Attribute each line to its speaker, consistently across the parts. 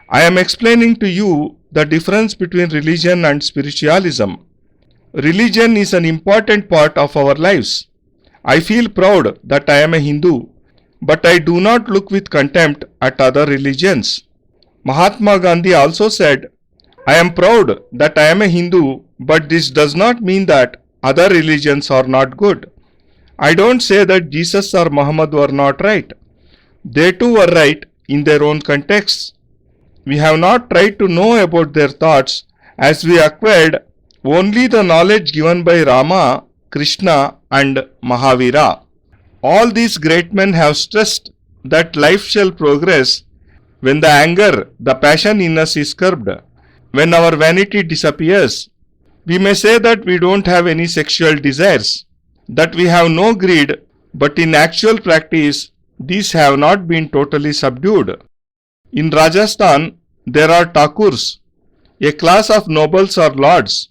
Speaker 1: I am explaining to you the difference between religion and spiritualism. Religion is an important part of our lives. I feel proud that I am a Hindu, but I do not look with contempt at other religions. Mahatma Gandhi also said, I am proud that I am a Hindu, but this does not mean that other religions are not good. I don't say that Jesus or Muhammad were not right. They too were right in their own contexts. We have not tried to know about their thoughts as we acquired only the knowledge given by Rama, Krishna and Mahavira. All these great men have stressed that life shall progress when the anger, the passion in us is curbed, when our vanity disappears. We may say that we don't have any sexual desires, that we have no greed, but in actual practice, these have not been totally subdued. In Rajasthan, there are Thakurs, a class of nobles or lords.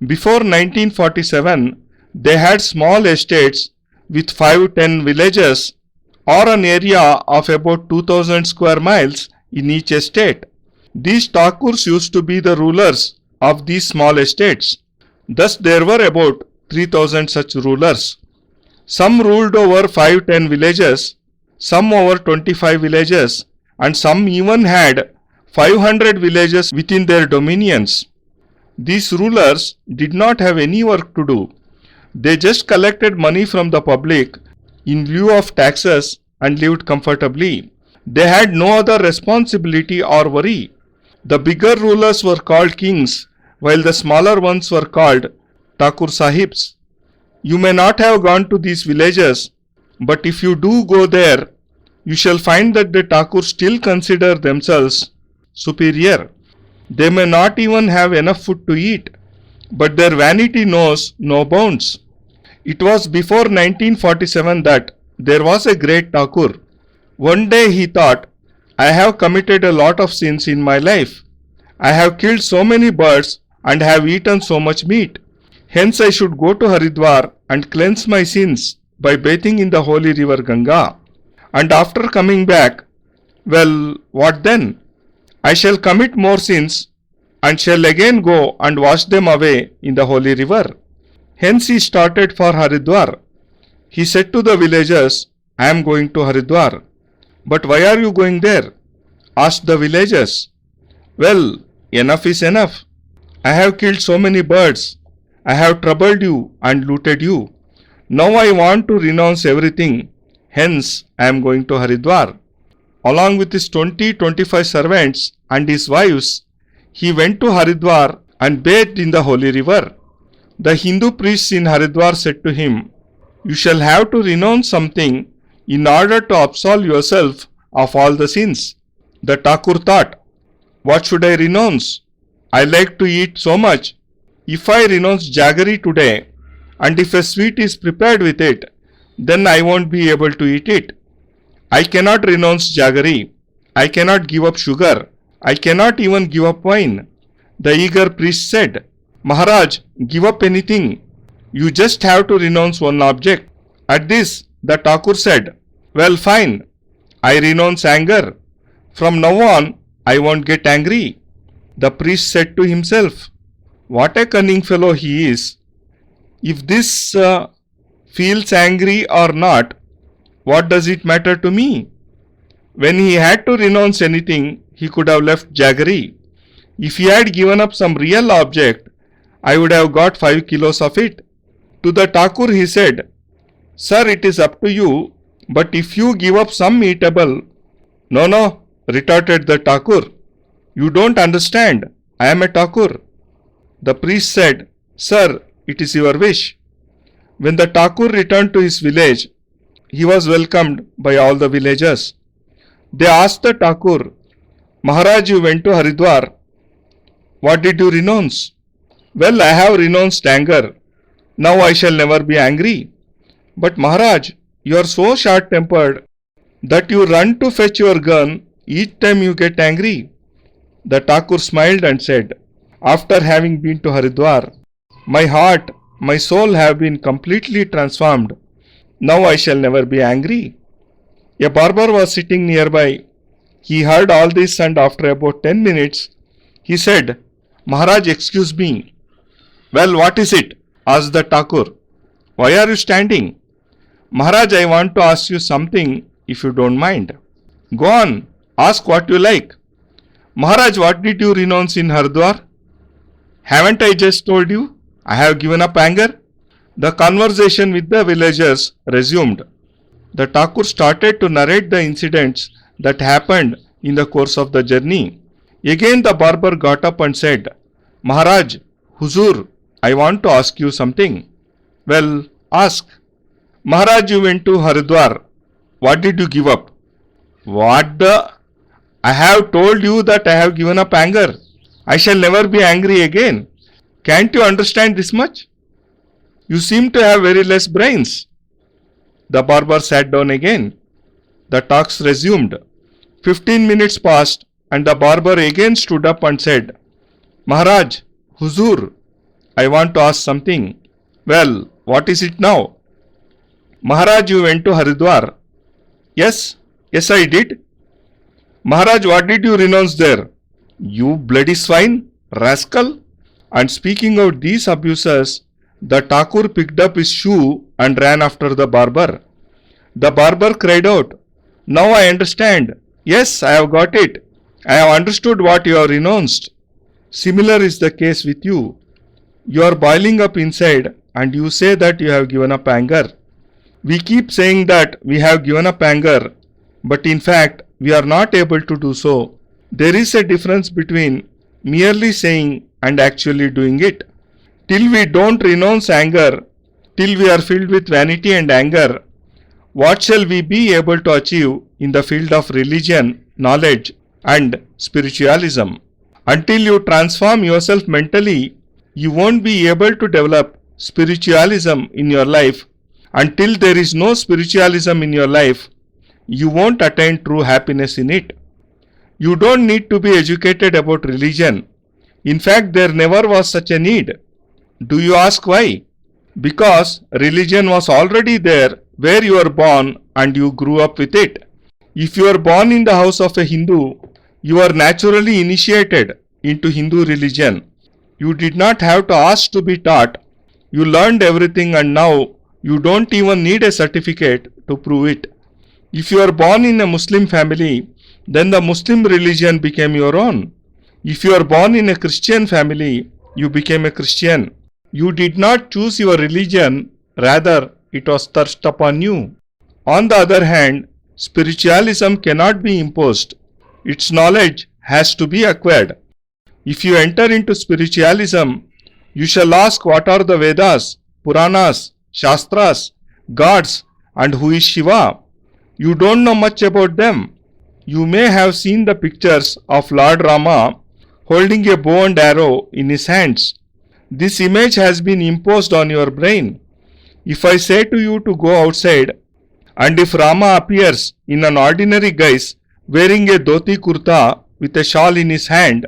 Speaker 1: Before 1947, they had small estates with 5-10 villages or an area of about 2000 square miles in each estate. These Thakurs used to be the rulers of these small estates. Thus there were about 3000 such rulers. Some ruled over 5-10 villages, some over 25 villages, and some even had 500 villages within their dominions. These rulers did not have any work to do. They just collected money from the public in lieu of taxes and lived comfortably. They had no other responsibility or worry. The bigger rulers were called kings, while the smaller ones were called Thakur Sahibs. You may not have gone to these villages, but if you do go there, you shall find that the Thakurs still consider themselves superior. They may not even have enough food to eat, but their vanity knows no bounds. It was before 1947 that there was a great Thakur. One day he thought, I have committed a lot of sins in my life. I have killed so many birds and have eaten so much meat. Hence I should go to Haridwar and cleanse my sins by bathing in the holy river Ganga. And after coming back, well, what then? I shall commit more sins and shall again go and wash them away in the holy river. Hence he started for Haridwar. He said to the villagers, I am going to Haridwar. But why are you going there? Asked the villagers. Well, enough is enough. I have killed so many birds. I have troubled you and looted you. Now I want to renounce everything. Hence I am going to Haridwar. Along with his 20-25 servants and his wives, he went to Haridwar and bathed in the holy river. The Hindu priests in Haridwar said to him, you shall have to renounce something in order to absolve yourself of all the sins. The Thakur thought, what should I renounce? I like to eat so much. If I renounce jaggery today, and if a sweet is prepared with it, then I won't be able to eat it. I cannot renounce jaggery. I cannot give up sugar. I cannot even give up wine. The eager priest said, Maharaj, give up anything. You just have to renounce one object. At this, the Thakur said, well, fine. I renounce anger. From now on, I won't get angry. The priest said to himself, what a cunning fellow he is. If this feels angry or not, what does it matter to me? When he had to renounce anything, he could have left jaggery. If he had given up some real object, I would have got 5 kilos of it. To the Thakur he said, sir, it is up to you, but if you give up some eatable. No, retorted the Thakur. You don't understand. I am a Thakur. The priest said, sir, it is your wish. When the Thakur returned to his village, he was welcomed by all the villagers. They asked the Thakur, Maharaj, you went to Haridwar. What did you renounce? Well, I have renounced anger. Now I shall never be angry. But Maharaj, you are so short-tempered that you run to fetch your gun each time you get angry. The Thakur smiled and said, after having been to Haridwar, my heart, my soul have been completely transformed. Now I shall never be angry. A barber was sitting nearby. He heard all this, and after about 10 minutes, he said, Maharaj, excuse me. Well, what is it? Asked the Thakur. Why are you standing? Maharaj, I want to ask you something, if you don't mind. Go on, ask what you like. Maharaj, what did you renounce in Haridwar? Haven't I just told you? I have given up anger. The conversation with the villagers resumed. The Thakur started to narrate the incidents that happened in the course of the journey. Again the barber got up and said, Maharaj, Huzur, I want to ask you something. Well, ask. Maharaj, you went to Haridwar. What did you give up? What the? I have told you that I have given up anger. I shall never be angry again. Can't you understand this much? You seem to have very less brains. The barber sat down again. The talks resumed. 15 minutes passed and the barber again stood up and said, Maharaj, Huzur, I want to ask something. Well, what is it now? Maharaj, you went to Haridwar. Yes, I did. Maharaj, what did you renounce there? You bloody swine, rascal. And speaking of these abuses, the Thakur picked up his shoe and ran after the barber. The barber cried out, Now I understand. Yes, I have got it. I have understood what you have renounced. Similar is the case with you. You are boiling up inside and you say that you have given up anger. We keep saying that we have given up anger, but in fact we are not able to do so. There is a difference between merely saying and actually doing it. Till we don't renounce anger, till we are filled with vanity and anger, what shall we be able to achieve in the field of religion, knowledge and spiritualism? Until you transform yourself mentally, you won't be able to develop spiritualism in your life. Until there is no spiritualism in your life, you won't attain true happiness in it. You don't need to be educated about religion. In fact, there never was such a need. Do you ask why? Because religion was already there where you were born and you grew up with it. If you are born in the house of a Hindu, you are naturally initiated into Hindu religion. You did not have to ask to be taught. You learned everything and now you don't even need a certificate to prove it. If you are born in a Muslim family, then the Muslim religion became your own. If you are born in a Christian family, you became a Christian. You did not choose your religion, rather it was thrust upon you. On the other hand, spiritualism cannot be imposed. Its knowledge has to be acquired. If you enter into spiritualism, you shall ask what are the Vedas, Puranas, Shastras, gods and who is Shiva. You don't know much about them. You may have seen the pictures of Lord Rama holding a bow and arrow in his hands. This image has been imposed on your brain. If I say to you to go outside, and if Rama appears in an ordinary guise wearing a dhoti kurta with a shawl in his hand,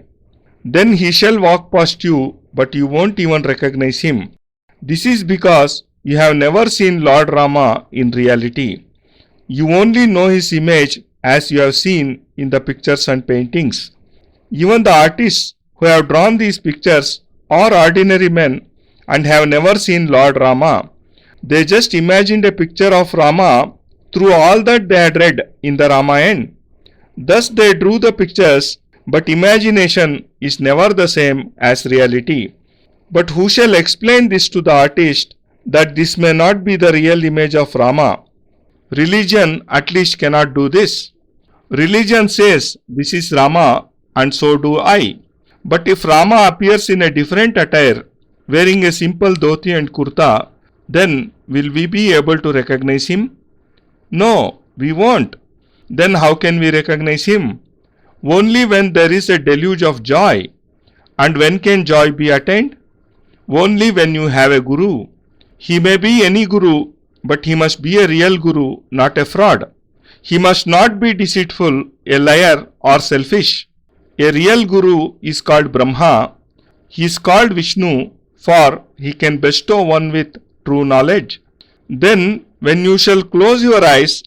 Speaker 1: then he shall walk past you, but you won't even recognize him. This is because you have never seen Lord Rama in reality. You only know his image as you have seen in the pictures and paintings. Even the artists who have drawn these pictures are ordinary men and have never seen Lord Rama. They just imagined a picture of Rama through all that they had read in the Ramayana. Thus they drew the pictures, but imagination is never the same as reality. But who shall explain this to the artist that this may not be the real image of Rama? Religion at least cannot do this. Religion says this is Rama and so do I. But if Rama appears in a different attire, wearing a simple dhoti and kurta, then will we be able to recognize him? No, we won't. Then how can we recognize him? Only when there is a deluge of joy. And when can joy be attained? Only when you have a guru. He may be any guru, but he must be a real guru, not a fraud. He must not be deceitful, a liar or selfish. A real guru is called Brahma. He is called Vishnu, for he can bestow one with true knowledge. Then when you shall close your eyes,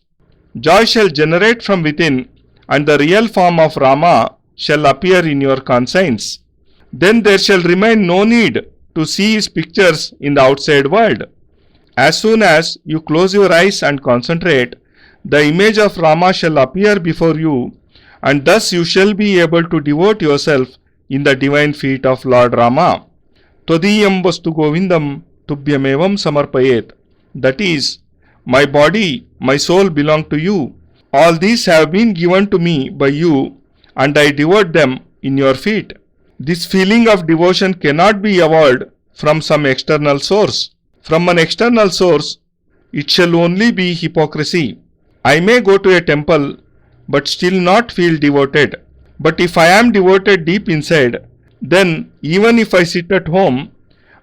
Speaker 1: joy shall generate from within and the real form of Rama shall appear in your conscience. Then there shall remain no need to see his pictures in the outside world. As soon as you close your eyes and concentrate, the image of Rama shall appear before you, and thus you shall be able to devote yourself in the divine feet of Lord Rama. Twadeeyam Vastu Tubyamevam Samarpayeth. That is, my body, my soul belong to you. All these have been given to me by you, and I devote them in your feet. This feeling of devotion cannot be evolved from some external source. From an external source, it shall only be hypocrisy. I may go to a temple, but still not feel devoted. But if I am devoted deep inside, then even if I sit at home,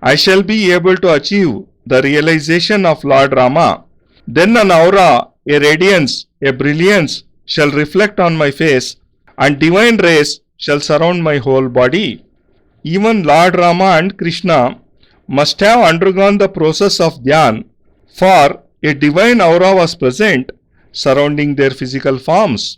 Speaker 1: I shall be able to achieve the realization of Lord Rama. Then an aura, a radiance, a brilliance shall reflect on my face, and divine rays shall surround my whole body. Even Lord Rama and Krishna must have undergone the process of dhyan, for a divine aura was present surrounding their physical forms.